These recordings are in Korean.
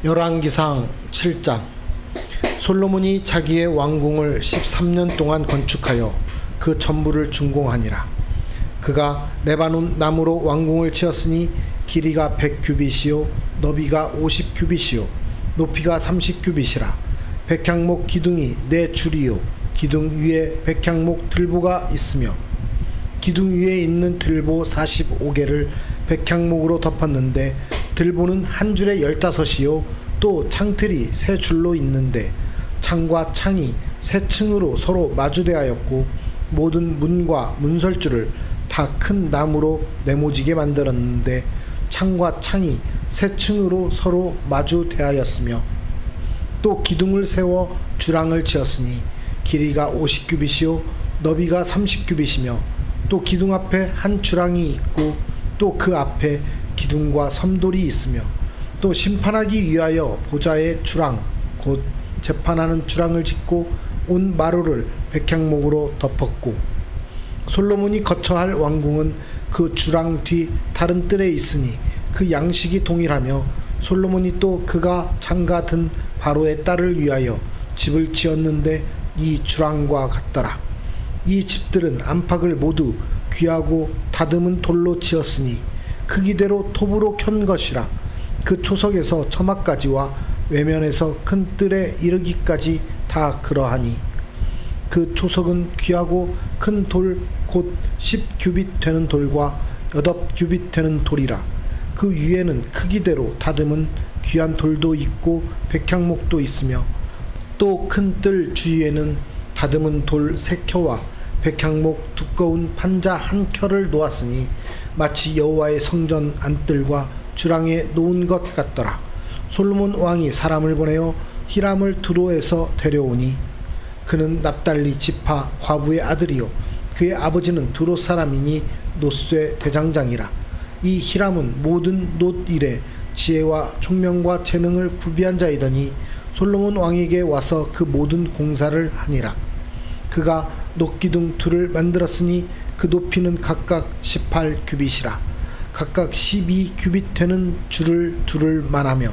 열왕기상 7장. 솔로몬이 자기의 왕궁을 13년 동안 건축하여 그 전부를 준공하니라. 그가 레바논 나무로 왕궁을 지었으니 길이가 100규빗이요 너비가 50규빗이요 높이가 30규빗이라. 백향목 기둥이 4줄이요 기둥 위에 백향목 들보가 있으며 기둥 위에 있는 들보 45개를 백향목으로 덮었는데 들보는 한 줄에 15이요 또 창틀이 3줄로 있는데 창과 창이 3층으로 서로 마주대하였고 모든 문과 문설주를 다 큰 나무로 네모지게 만들었는데 창과 창이 3층으로 서로 마주대하였으며 또 기둥을 세워 주랑을 지었으니 길이가 50규빗이요 너비가 30규빗이며 또 기둥 앞에 한 주랑이 있고 또 그 앞에 기둥과 섬돌이 있으며 또 심판하기 위하여 보좌의 주랑 곧 재판하는 주랑을 짓고 온 마루를 백향목으로 덮었고 솔로몬이 거처할 왕궁은 그 주랑 뒤 다른 뜰에 있으니 그 양식이 동일하며 솔로몬이 또 그가 장가든 바로의 딸을 위하여 집을 지었는데 이 주랑과 같더라. 이 집들은 안팎을 모두 귀하고 다듬은 돌로 지었으니 크기대로 톱으로 켠 것이라. 그 초석에서 처마까지와 외면에서 큰 뜰에 이르기까지 다 그러하니 그 초석은 귀하고 큰 돌 곧 10규빗 되는 돌과 8규빗 되는 돌이라. 그 위에는 크기대로 다듬은 귀한 돌도 있고 백향목도 있으며 또 큰 뜰 주위에는 다듬은 돌 3켜와 백향목 두꺼운 판자 1켜를 놓았으니 마치 여호와의 성전 안뜰과 주랑에 놓은 것 같더라. 솔로몬 왕이 사람을 보내어 히람을 두로에서 데려오니 그는 납달리 지파 과부의 아들이요 그의 아버지는 두로 사람이니 놋쇠 대장장이라. 이 히람은 모든 놋 일에 지혜와 총명과 재능을 구비한 자이더니 솔로몬 왕에게 와서 그 모든 공사를 하니라. 그가 놋기둥 둘을 만들었으니 그 높이는 각각 18규빗이라. 각각 12규빗 되는 줄을 둘을 만하며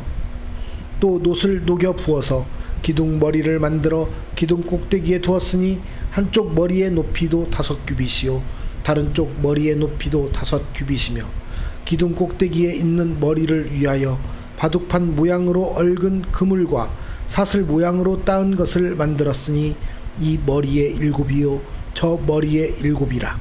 또 놋을 녹여 부어서 기둥 머리를 만들어 기둥 꼭대기에 두었으니 한쪽 머리의 높이도 5규빗이요 다른 쪽 머리의 높이도 5규빗이며 기둥 꼭대기에 있는 머리를 위하여 바둑판 모양으로 얽은 그물과 사슬 모양으로 따은 것을 만들었으니 이 머리에 7이요 저 머리에 7이라.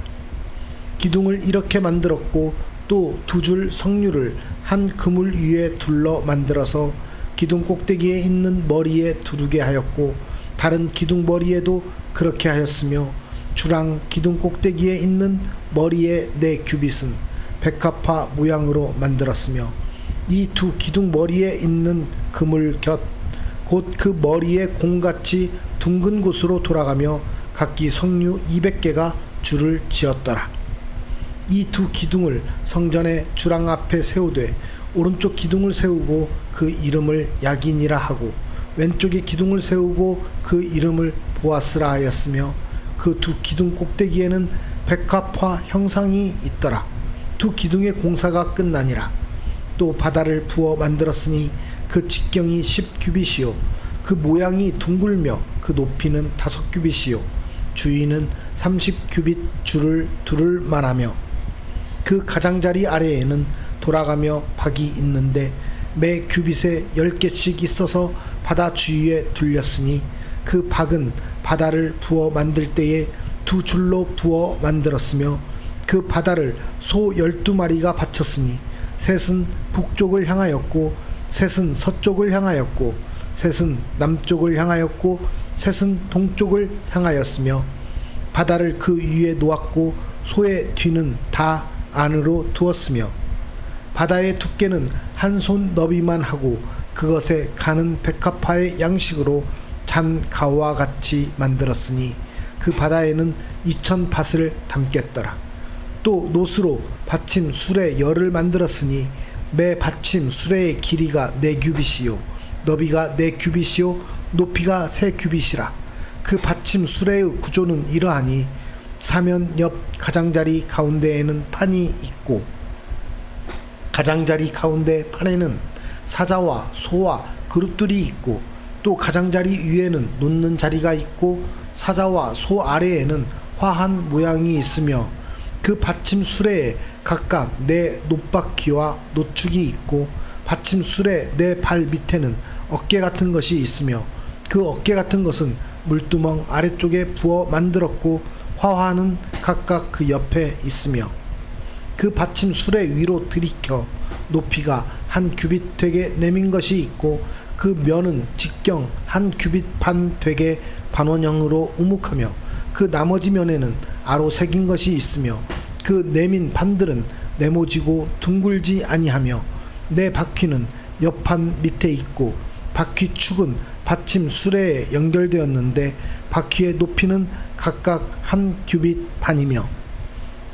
기둥을 이렇게 만들었고 또 2줄 석류를 한 그물 위에 둘러 만들어서 기둥 꼭대기에 있는 머리에 두르게 하였고 다른 기둥 머리에도 그렇게 하였으며 주랑 기둥 꼭대기에 있는 머리의 4규빗은 백합화 모양으로 만들었으며 이 2 기둥 머리에 있는 그물 곁 곧 그 머리의 공같이 둥근 곳으로 돌아가며 각기 석류 200개가 줄을 지었더라. 이 2 기둥을 성전의 주랑 앞에 세우되 오른쪽 기둥을 세우고 그 이름을 야긴이라 하고 왼쪽에 기둥을 세우고 그 이름을 보아스라 하였으며 그 2 기둥 꼭대기에는 백합화 형상이 있더라. 2 기둥의 공사가 끝나니라. 또 바다를 부어 만들었으니 그 직경이 10규빗이요 그 모양이 둥글며 그 높이는 5규빗이요 주위는 30규빗 줄을 둘을 만하며 그 가장자리 아래에는 돌아가며 박이 있는데 매 규빗에 10개씩 있어서 바다 주위에 둘렸으니 그 박은 바다를 부어 만들 때에 2줄로 부어 만들었으며 그 바다를 소 12마리가 바쳤으니 셋은 북쪽을 향하였고 셋은 서쪽을 향하였고 셋은 남쪽을 향하였고 셋은 동쪽을 향하였으며 바다를 그 위에 놓았고 소의 뒤는 다 안으로 두었으며 바다의 두께는 한 손 너비만 하고 그것에 가는 백합화의 양식으로 잔 가와 같이 만들었으니 그 바다에는 2000밭을 담겠더라. 또 놋으로 받침 수레 열을 만들었으니 매 받침 수레의 길이가 4규빗이요 너비가 4규빗이요 높이가 3규빗이라. 그 받침 수레의 구조는 이러하니 사면 옆 가장자리 가운데에는 판이 있고 가장자리 가운데 판에는 사자와 소와 그룹들이 있고 또 가장자리 위에는 놓는 자리가 있고 사자와 소 아래에는 화한 모양이 있으며 그 받침 수레에 각각 네 놋바퀴와 노축이 있고 받침 수레 네 발 밑에는 어깨 같은 것이 있으며 그 어깨 같은 것은 물두멍 아래쪽에 부어 만들었고 화환은 각각 그 옆에 있으며 그 받침 수레 위로 들이켜 높이가 한 규빗 되게 내민 것이 있고 그 면은 직경 한 규빗 반 되게 반원형으로 우묵하며 그 나머지 면에는 아로 새긴 것이 있으며 그 내민 판들은 네모지고 둥글지 아니하며 네 바퀴는 옆판 밑에 있고 바퀴 축은 받침 수레에 연결되었는데 바퀴의 높이는 각각 한 규빗 반이며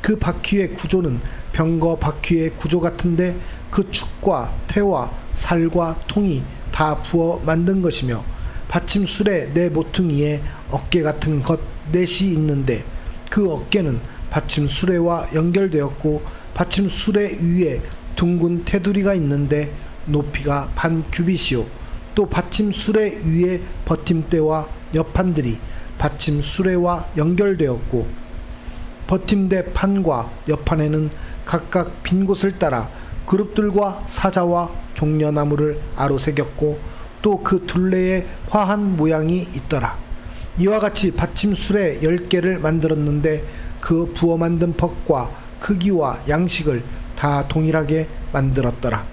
그 바퀴의 구조는 병거 바퀴의 구조 같은데 그 축과 태와 살과 통이 다 부어 만든 것이며 받침 수레 네 모퉁이에 어깨 같은 것 넷이 있는데 그 어깨는 받침 수레와 연결되었고 받침 수레 위에 둥근 테두리가 있는데 높이가 반 규빗이요 또 받침 수레 위에 버팀대와 옆판들이 받침 수레와 연결되었고 버팀대 판과 옆판에는 각각 빈 곳을 따라 그룹들과 사자와 종려나무를 아로새겼고 또 그 둘레에 화한 모양이 있더라. 이와 같이 받침 수레 10개를 만들었는데 그 부어 만든 법과 크기와 양식을 다 동일하게 만들었더라.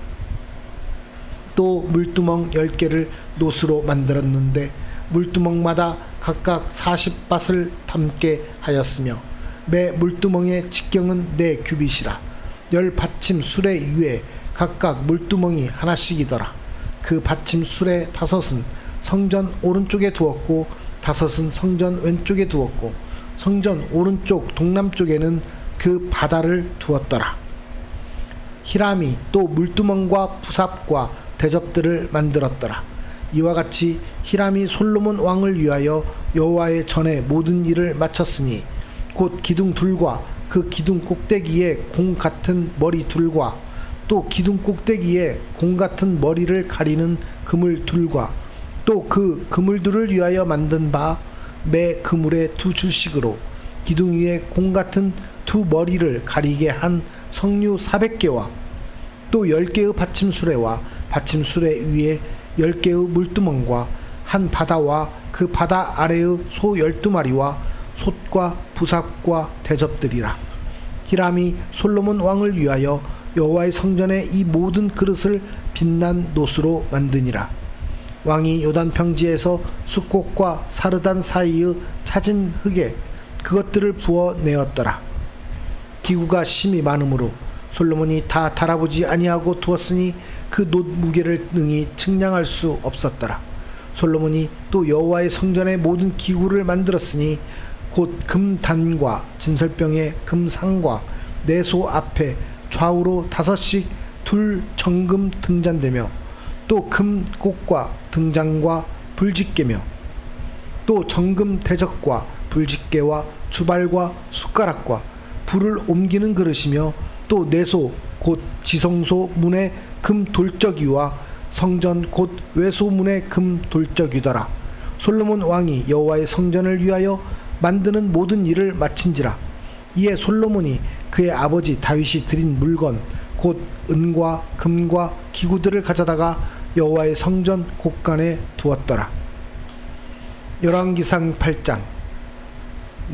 또 물두멍 10개를 놋으로 만들었는데 물두멍마다 각각 40밭을 담게 하였으며 매 물두멍의 직경은 4규빗이라 10받침 수레 위에 각각 물두멍이 하나씩이더라. 그 받침 수레 5은 성전 오른쪽에 두었고 5은 성전 왼쪽에 두었고 성전 오른쪽 동남쪽에는 그 바다를 두었더라. 히람이 또 물두멍과 부삽과 대접들을 만들었더라. 이와 같이 히람이 솔로몬 왕을 위하여 여호와의 전에 모든 일을 마쳤으니 곧 기둥 둘과 그 기둥 꼭대기에 공 같은 머리 둘과 또 기둥 꼭대기에 공 같은 머리를 가리는 그물 둘과 또 그 그물들을 위하여 만든 바 매 그물의 2줄씩으로 기둥 위에 공 같은 2머리를 가리게 한 석류 400개와 또 10개의 받침 수레와 받침 수레 위에 10개의 물두멍과 한 바다와 그 바다 아래의 소 12마리와 솥과 부삽과 대접들이라. 히람이 솔로몬 왕을 위하여 여호와의 성전에 이 모든 그릇을 빛난 놋으로 만드니라. 왕이 요단 평지에서 숫꽃과 사르단 사이의 찾은 흙에 그것들을 부어 내었더라. 기구가 심히 많으므로 솔로몬이 다 달아보지 아니하고 두었으니 그 놋 무게를 능히 측량할 수 없었더라. 솔로몬이 또 여호와의 성전의 모든 기구를 만들었으니 곧 금단과 진설병의 금상과 내소 앞에 좌우로 5씩 둘 정금 등잔대며 또 금꽃과 등잔과 불집게며 또 정금 대적과 불집게와 주발과 숟가락과 불을 옮기는 그릇이며 또 내소 곧 지성소 문의 금 돌적이와 성전 곧 외소문의 금 돌적이더라. 솔로몬 왕이 여호와의 성전을 위하여 만드는 모든 일을 마친지라. 이에 솔로몬이 그의 아버지 다윗이 드린 물건 곧 은과 금과 기구들을 가져다가 여호와의 성전 곳간에 두었더라. 열왕기상 8장.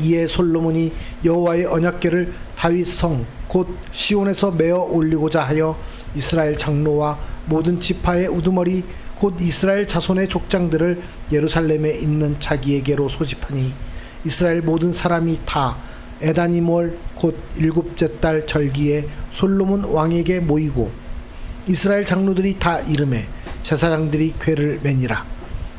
이에 솔로몬이 여호와의 언약궤를 다윗 성 곧 시온에서 메어 올리고자 하여 이스라엘 장로와 모든 지파의 우두머리 곧 이스라엘 자손의 족장들을 예루살렘에 있는 자기에게로 소집하니 이스라엘 모든 사람이 다 에다니몰 곧 7째 달 절기에 솔로몬 왕에게 모이고 이스라엘 장로들이 다 이름에 제사장들이 궤를 매니라.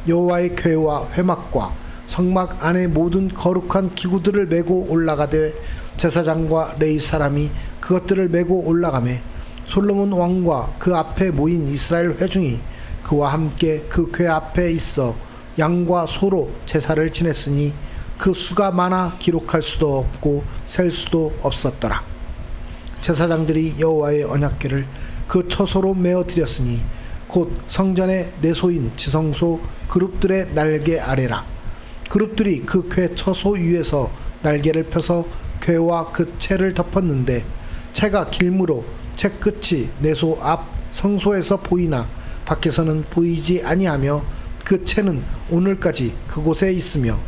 여호와의 궤와 회막과 성막 안에 모든 거룩한 기구들을 메고 올라가되 제사장과 레위 사람이 그것들을 메고 올라가매 솔로몬 왕과 그 앞에 모인 이스라엘 회중이 그와 함께 그 궤 앞에 있어 양과 소로 제사를 지냈으니 그 수가 많아 기록할 수도 없고 셀 수도 없었더라. 제사장들이 여호와의 언약궤를 그 처소로 메어 드렸으니 곧 성전의 내소인 지성소 그룹들의 날개 아래라. 그룹들이 그 궤 처소 위에서 날개를 펴서 궤와 그 채를 덮었는데 채가 길므로 채 끝이 내소 앞 성소에서 보이나 밖에서는 보이지 아니하며 그 채는 오늘까지 그곳에 있으며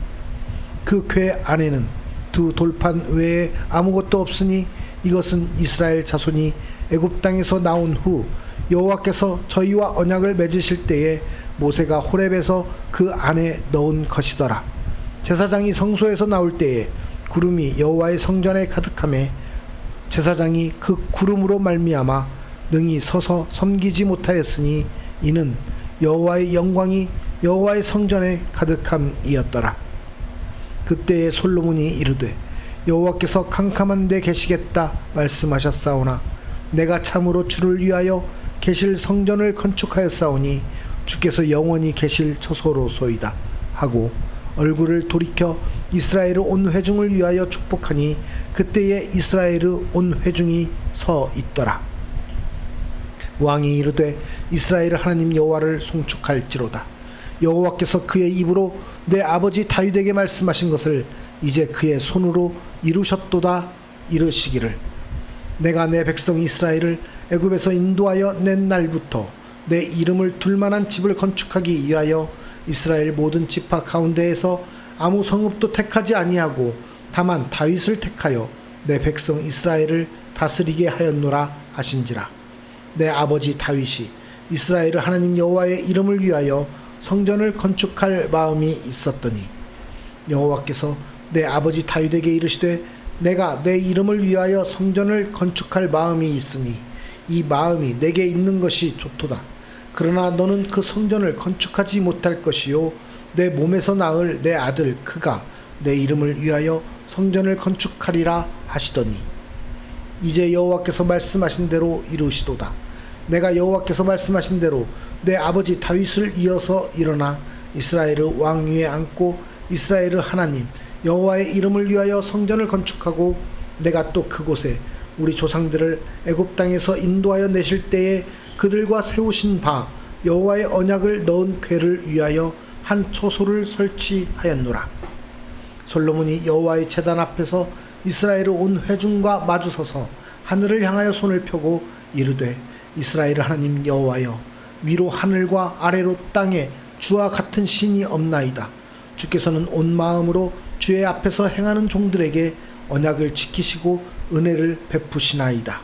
그 궤 안에는 두 돌판 외에 아무것도 없으니 이것은 이스라엘 자손이 애굽 땅에서 나온 후 여호와께서 저희와 언약을 맺으실 때에 모세가 호렙에서 그 안에 넣은 것이더라. 제사장이 성소에서 나올 때에 구름이 여호와의 성전에 가득하매 제사장이 그 구름으로 말미암아 능히 서서 섬기지 못하였으니 이는 여호와의 영광이 여호와의 성전에 가득함이었더라. 그때에 솔로몬이 이르되 여호와께서 캄캄한 데 계시겠다 말씀하셨사오나 내가 참으로 주를 위하여 계실 성전을 건축하였사오니 주께서 영원히 계실 처소로소이다 하고 얼굴을 돌이켜 이스라엘 온 회중을 위하여 축복하니 그때에 이스라엘 온 회중이 서 있더라. 왕이 이르되 이스라엘 하나님 여호와를 송축할지로다. 여호와께서 그의 입으로 내 아버지 다윗에게 말씀하신 것을 이제 그의 손으로 이루셨도다. 이르시기를 내가 내 백성 이스라엘을 애굽에서 인도하여 낸 날부터 내 이름을 둘만한 집을 건축하기 위하여 이스라엘 모든 지파 가운데에서 아무 성읍도 택하지 아니하고 다만 다윗을 택하여 내 백성 이스라엘을 다스리게 하였노라 하신지라. 내 아버지 다윗이 이스라엘 하나님 여호와의 이름을 위하여 성전을 건축할 마음이 있었더니 여호와께서 내 아버지 다윗에게 이르시되 내가 내 이름을 위하여 성전을 건축할 마음이 있으니 이 마음이 내게 있는 것이 좋도다. 그러나 너는 그 성전을 건축하지 못할 것이요 내 몸에서 낳을 내 아들 그가 내 이름을 위하여 성전을 건축하리라 하시더니 이제 여호와께서 말씀하신 대로 이루시도다. 내가 여호와께서 말씀하신 대로 내 아버지 다윗을 이어서 일어나 이스라엘 왕 위에 앉고 이스라엘 하나님 여호와의 이름을 위하여 성전을 건축하고 내가 또 그곳에 우리 조상들을 애굽 땅에서 인도하여 내실 때에 그들과 세우신 바 여호와의 언약을 넣은 궤를 위하여 한 초소를 설치하였노라. 솔로몬이 여호와의 제단 앞에서 이스라엘 온 회중과 마주서서 하늘을 향하여 손을 펴고 이르되 이스라엘 하나님 여호와여 위로 하늘과 아래로 땅에 주와 같은 신이 없나이다. 주께서는 온 마음으로 주의 앞에서 행하는 종들에게 언약을 지키시고 은혜를 베푸시나이다.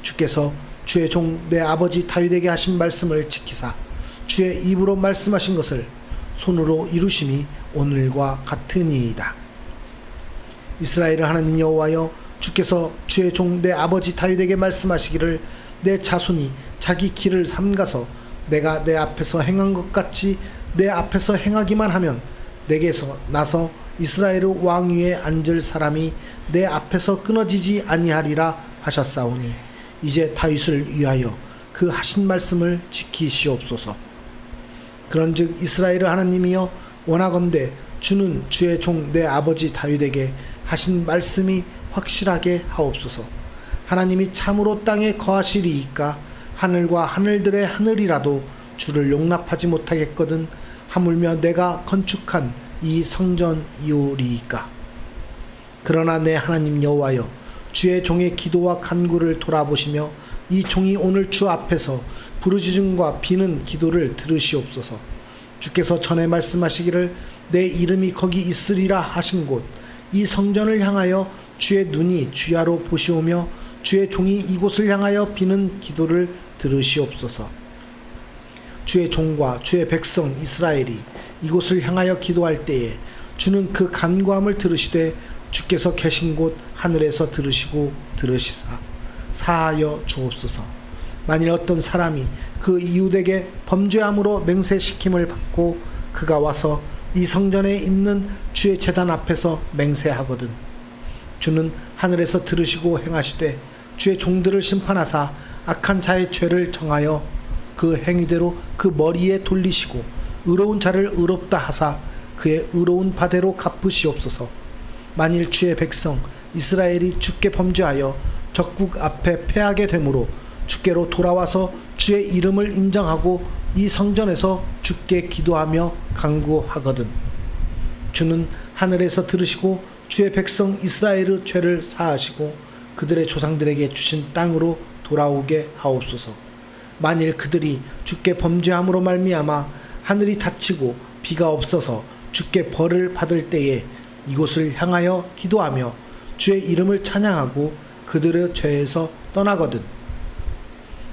주께서 주의 종 내 아버지 다윗에게 하신 말씀을 지키사 주의 입으로 말씀하신 것을 손으로 이루심이 오늘과 같으니이다. 이스라엘 하나님 여호와여 주께서 주의 종 내 아버지 다윗에게 말씀하시기를 내 자손이 자기 길을 삼가서 내가 내 앞에서 행한 것 같이 내 앞에서 행하기만 하면 내게서 나서 이스라엘 왕 위에 앉을 사람이 내 앞에서 끊어지지 아니하리라 하셨사오니 이제 다윗을 위하여 그 하신 말씀을 지키시옵소서. 그런즉 이스라엘 하나님이여 원하건대 주는 주의 종 내 아버지 다윗에게 하신 말씀이 확실하게 하옵소서. 하나님이 참으로 땅에 거하시리이까 하늘과 하늘들의 하늘이라도 주를 용납하지 못하겠거든 하물며 내가 건축한 이 성전이오리이까. 그러나 내 하나님 여호와여 주의 종의 기도와 간구를 돌아보시며 이 종이 오늘 주 앞에서 부르짖음과 비는 기도를 들으시옵소서. 주께서 전에 말씀하시기를 내 이름이 거기 있으리라 하신 곳 이 성전을 향하여 주의 눈이 주야로 보시오며 주의 종이 이곳을 향하여 비는 기도를 들으시옵소서. 주의 종과 주의 백성 이스라엘이 이곳을 향하여 기도할 때에 주는 그 간구함을 들으시되 주께서 계신 곳 하늘에서 들으시고 들으시사 사하여 주옵소서. 만일 어떤 사람이 그 이웃에게 범죄함으로 맹세시킴을 받고 그가 와서 이 성전에 있는 주의 제단 앞에서 맹세하거든 주는 하늘에서 들으시고 행하시되 주의 종들을 심판하사 악한 자의 죄를 정하여 그 행위대로 그 머리에 돌리시고 의로운 자를 의롭다 하사 그의 의로운 바대로 갚으시옵소서. 만일 주의 백성 이스라엘이 주께 범죄하여 적국 앞에 패하게 되므로 주께로 돌아와서 주의 이름을 인정하고 이 성전에서 주께 기도하며 간구하거든 주는 하늘에서 들으시고 주의 백성 이스라엘의 죄를 사하시고 그들의 조상들에게 주신 땅으로 돌아오게 하옵소서. 만일 그들이 주께 범죄함으로 말미암아 하늘이 닫히고 비가 없어서 주께 벌을 받을 때에 이곳을 향하여 기도하며 주의 이름을 찬양하고 그들의 죄에서 떠나거든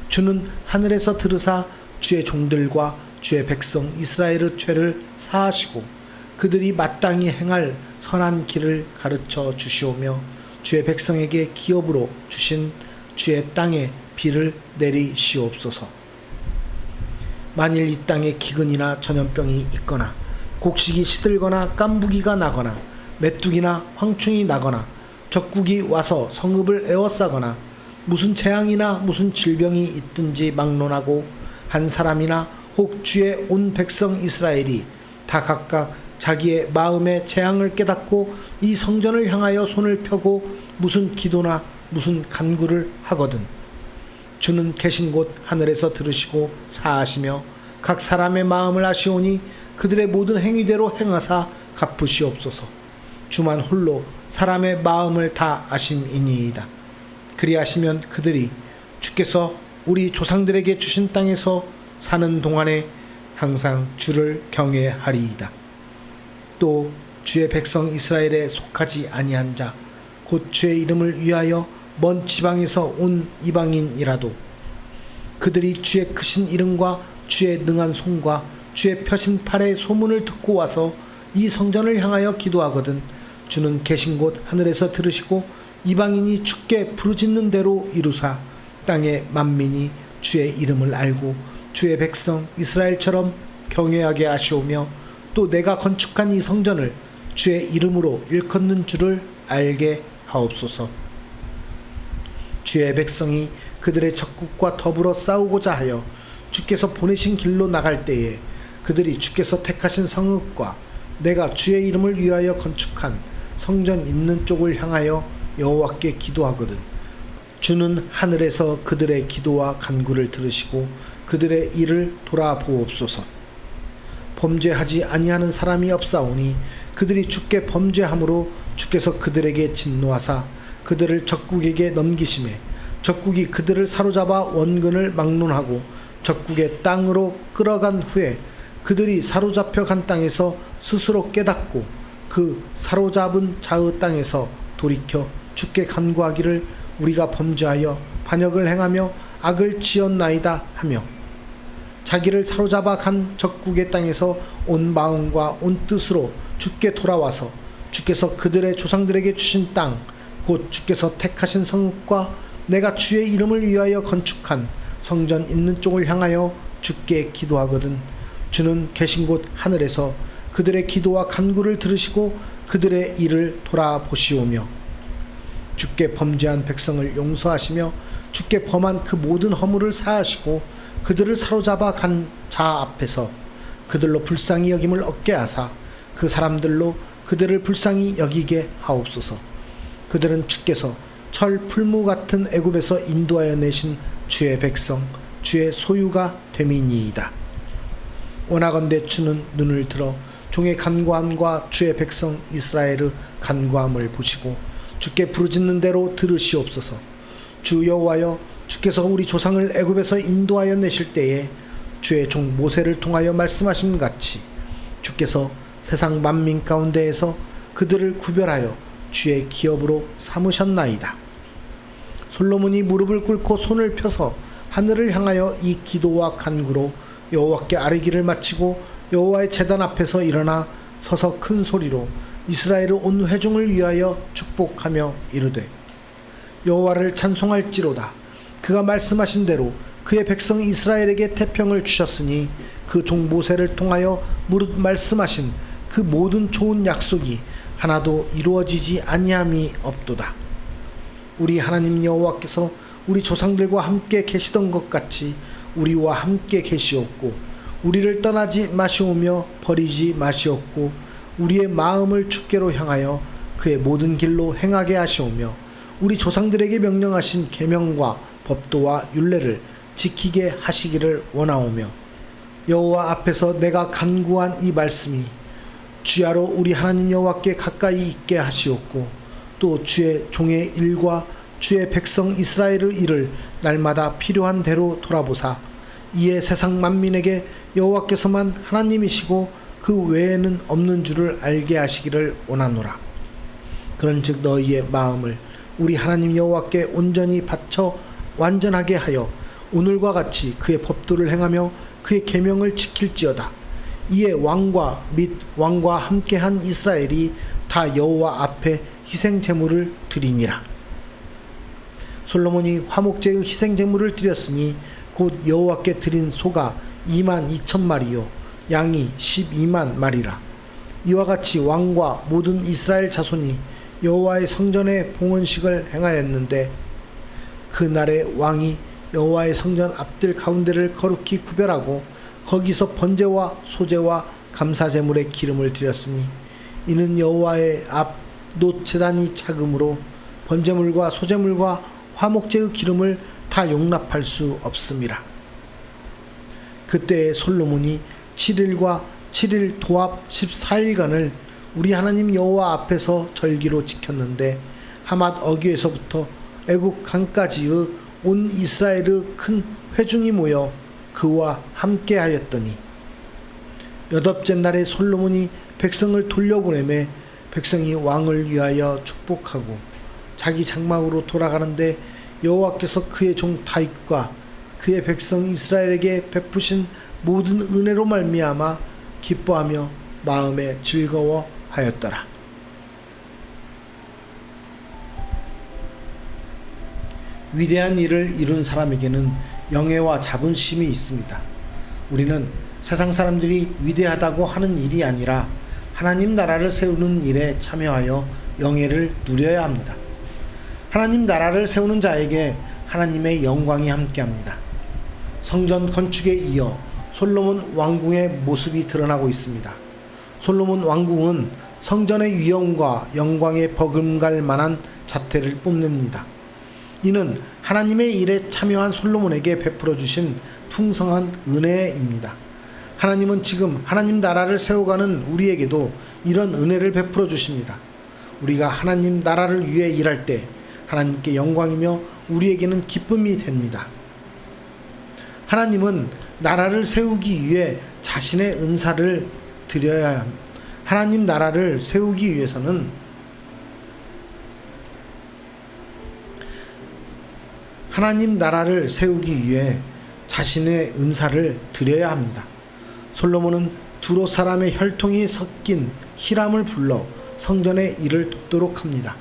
주는 하늘에서 들으사 주의 종들과 주의 백성 이스라엘의 죄를 사하시고 그들이 마땅히 행할 선한 길을 가르쳐 주시오며 주의 백성에게 기업으로 주신 주의 땅에 비를 내리시옵소서. 만일 이 땅에 기근이나 전염병이 있거나 곡식이 시들거나 깐부기가 나거나 메뚜기나 황충이 나거나 적국이 와서 성읍을 에워싸거나 무슨 재앙이나 무슨 질병이 있든지 막론하고 한 사람이나 혹 주의 온 백성 이스라엘이 다 각각 자기의 마음의 재앙을 깨닫고 이 성전을 향하여 손을 펴고 무슨 기도나 무슨 간구를 하거든 주는 계신 곳 하늘에서 들으시고 사하시며 각 사람의 마음을 아시오니 그들의 모든 행위대로 행하사 갚으시옵소서. 주만 홀로 사람의 마음을 다 아심이니이다. 그리하시면 그들이 주께서 우리 조상들에게 주신 땅에서 사는 동안에 항상 주를 경외하리이다. 또 주의 백성 이스라엘에 속하지 아니한 자 곧 주의 이름을 위하여 먼 지방에서 온 이방인이라도 그들이 주의 크신 이름과 주의 능한 손과 주의 펴신 팔의 소문을 듣고 와서 이 성전을 향하여 기도하거든 주는 계신 곳 하늘에서 들으시고 이방인이 주께 부르짖는 대로 이루사 땅의 만민이 주의 이름을 알고 주의 백성 이스라엘처럼 경외하게 하시오며 또 내가 건축한 이 성전을 주의 이름으로 일컫는 줄을 알게 하옵소서. 주의 백성이 그들의 적국과 더불어 싸우고자 하여 주께서 보내신 길로 나갈 때에 그들이 주께서 택하신 성읍과 내가 주의 이름을 위하여 건축한 성전 있는 쪽을 향하여 여호와께 기도하거든 주는 하늘에서 그들의 기도와 간구를 들으시고 그들의 일을 돌아보옵소서. 범죄하지 아니하는 사람이 없사오니 그들이 주께 범죄함으로 주께서 그들에게 진노하사 그들을 적국에게 넘기심에 적국이 그들을 사로잡아 원근을 막론하고 적국의 땅으로 끌어간 후에 그들이 사로잡혀 간 땅에서 스스로 깨닫고 그 사로잡은 자의 땅에서 돌이켜 주께 간구하기를 우리가 범죄하여 반역을 행하며 악을 지었나이다 하며 자기를 사로잡아 간 적국의 땅에서 온 마음과 온 뜻으로 주께 돌아와서 주께서 그들의 조상들에게 주신 땅 곧 주께서 택하신 성읍과 내가 주의 이름을 위하여 건축한 성전 있는 쪽을 향하여 주께 기도하거든 주는 계신 곳 하늘에서 그들의 기도와 간구를 들으시고 그들의 일을 돌아보시오며 주께 범죄한 백성을 용서하시며 주께 범한 그 모든 허물을 사하시고 그들을 사로잡아 간 자 앞에서 그들로 불쌍히 여김을 얻게 하사 그 사람들로 그들을 불쌍히 여기게 하옵소서. 그들은 주께서 철 풀무 같은 애굽에서 인도하여 내신 주의 백성 주의 소유가 됨이니이다. 원하건대 주는 눈을 들어 종의 간구함과 주의 백성 이스라엘의 간구함을 보시고 주께 부르짖는 대로 들으시옵소서. 주 여호와여 주께서 우리 조상을 애굽에서 인도하여 내실 때에 주의 종 모세를 통하여 말씀하신 같이 주께서 세상 만민 가운데에서 그들을 구별하여 주의 기업으로 삼으셨나이다. 솔로몬이 무릎을 꿇고 손을 펴서 하늘을 향하여 이 기도와 간구로 여호와께 아뢰기를 마치고 여호와의 제단 앞에서 일어나 서서 큰 소리로 이스라엘의 온 회중을 위하여 축복하며 이르되 여호와를 찬송할지로다. 그가 말씀하신 대로 그의 백성 이스라엘에게 태평을 주셨으니 그 종 모세를 통하여 무릇 말씀하신 그 모든 좋은 약속이 하나도 이루어지지 아니함이 없도다. 우리 하나님 여호와께서 우리 조상들과 함께 계시던 것 같이 우리와 함께 계시옵고 우리를 떠나지 마시오며 버리지 마시옵고 우리의 마음을 주께로 향하여 그의 모든 길로 행하게 하시오며 우리 조상들에게 명령하신 계명과 법도와 율례를 지키게 하시기를 원하오며 여호와 앞에서 내가 간구한 이 말씀이 주야로 우리 하나님 여호와께 가까이 있게 하시옵고 또 주의 종의 일과 주의 백성 이스라엘의 일을 날마다 필요한 대로 돌아보사 이에 세상 만민에게 여호와께서만 하나님이시고 그 외에는 없는 줄을 알게 하시기를 원하노라. 그런즉 너희의 마음을 우리 하나님 여호와께 온전히 바쳐 완전하게 하여 오늘과 같이 그의 법도를 행하며 그의 계명을 지킬지어다. 이에 왕과 및 왕과 함께한 이스라엘이 다 여호와 앞에 희생 제물을 드리니라. 솔로몬이 화목제의 희생 제물을 드렸으니 곧 여호와께 드린 소가 22,000마리요 양이 12만 마리라. 이와 같이 왕과 모든 이스라엘 자손이 여호와의 성전에 봉헌식을 행하였는데 그날에 왕이 여호와의 성전 앞들 가운데를 거룩히 구별하고 거기서 번제와 소제와 감사제물의 기름을 드렸으니 이는 여호와의 앞 놋제단이 작음으로 번제물과 소제물과 화목제의 기름을 다 용납할 수 없음이라. 그때 솔로몬이 7일과 7일 도합 14일간을 우리 하나님 여호와 앞에서 절기로 지켰는데 하맛 어귀에서부터 애굽 강까지의 온 이스라엘의 큰 회중이 모여 그와 함께 하였더니 여덟째 날에 솔로몬이 백성을 돌려보내매 백성이 왕을 위하여 축복하고 자기 장막으로 돌아가는데 여호와께서 그의 종 다윗과 그의 백성 이스라엘에게 베푸신 모든 은혜로 말미암아 기뻐하며 마음에 즐거워하였더라. 위대한 일을 이룬 사람에게는 영예와 자부심이 있습니다. 우리는 세상 사람들이 위대하다고 하는 일이 아니라 하나님 나라를 세우는 일에 참여하여 영예를 누려야 합니다. 하나님 나라를 세우는 자에게 하나님의 영광이 함께합니다. 성전 건축에 이어 솔로몬 왕궁의 모습이 드러나고 있습니다. 솔로몬 왕궁은 성전의 위엄과 영광에 버금갈 만한 자태를 뽐냅니다. 이는 하나님의 일에 참여한 솔로몬에게 베풀어 주신 풍성한 은혜입니다. 하나님은 지금 하나님 나라를 세워가는 우리에게도 이런 은혜를 베풀어 주십니다. 우리가 하나님 나라를 위해 일할 때 하나님께 영광이며 우리에게는 기쁨이 됩니다. 하나님은 나라를 세우기 위해 자신의 은사를 드려야 합니다. 하나님 나라를 세우기 위해서는 하나님 나라를 세우기 위해 자신의 은사를 드려야 합니다. 솔로몬은 두로 사람의 혈통이 섞인 히람을 불러 성전의 일을 돕도록 합니다.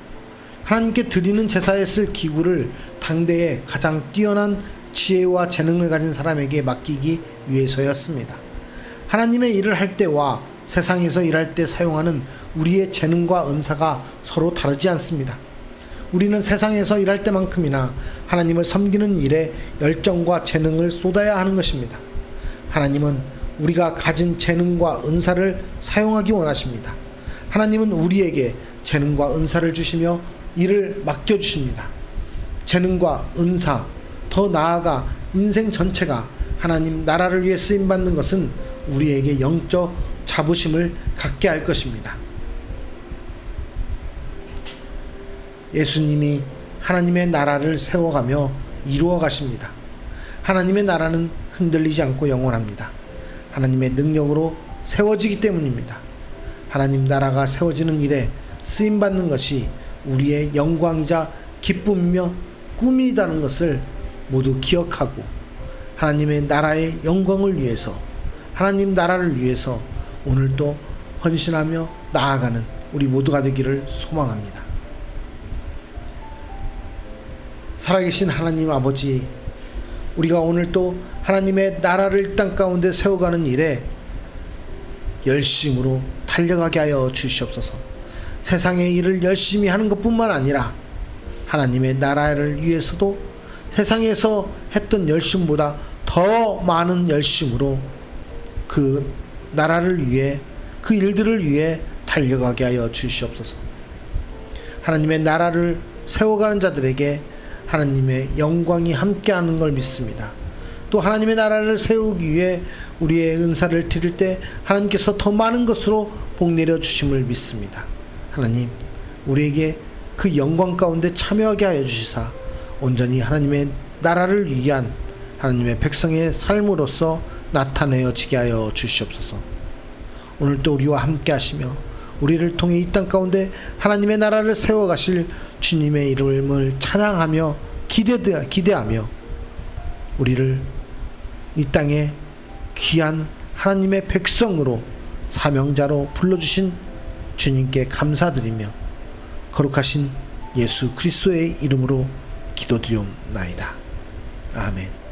하나님께 드리는 제사에 쓸 기구를 당대의 가장 뛰어난 지혜와 재능을 가진 사람에게 맡기기 위해서였습니다. 하나님의 일을 할 때와 세상에서 일할 때 사용하는 우리의 재능과 은사가 서로 다르지 않습니다. 우리는 세상에서 일할 때만큼이나 하나님을 섬기는 일에 열정과 재능을 쏟아야 하는 것입니다. 하나님은 우리가 가진 재능과 은사를 사용하기 원하십니다. 하나님은 우리에게 재능과 은사를 주시며 일을 맡겨주십니다. 재능과 은사, 더 나아가 인생 전체가 하나님 나라를 위해 쓰임받는 것은 우리에게 영적 자부심을 갖게 할 것입니다. 예수님이 하나님의 나라를 세워가며 이루어 가십니다. 하나님의 나라는 흔들리지 않고 영원합니다. 하나님의 능력으로 세워지기 때문입니다. 하나님 나라가 세워지는 일에 쓰임받는 것이 우리의 영광이자 기쁨이며 꿈이라는 것을 모두 기억하고 하나님의 나라의 영광을 위해서 하나님 나라를 위해서 오늘도 헌신하며 나아가는 우리 모두가 되기를 소망합니다. 살아계신 하나님 아버지, 우리가 오늘도 하나님의 나라를 이 땅 가운데 세워가는 일에 열심으로 달려가게 하여 주시옵소서. 세상의 일을 열심히 하는 것뿐만 아니라 하나님의 나라를 위해서도 세상에서 했던 열심보다 더 많은 열심으로 그 나라를 위해 그 일들을 위해 달려가게 하여 주시옵소서. 하나님의 나라를 세워가는 자들에게 하나님의 영광이 함께하는 걸 믿습니다. 또 하나님의 나라를 세우기 위해 우리의 은사를 드릴 때 하나님께서 더 많은 것으로 복 내려 주심을 믿습니다. 하나님, 우리에게 그 영광 가운데 참여하게 하여 주시사 온전히 하나님의 나라를 위한 하나님의 백성의 삶으로서 나타내어지게 하여 주시옵소서. 오늘도 우리와 함께 하시며 우리를 통해 이 땅 가운데 하나님의 나라를 세워가실 주님의 이름을 찬양하며 기대하며 우리를 이 땅에 귀한 하나님의 백성으로 사명자로 불러주신 주님께 감사드리며 거룩하신 예수 그리스도의 이름으로 기도드리옵나이다. 아멘.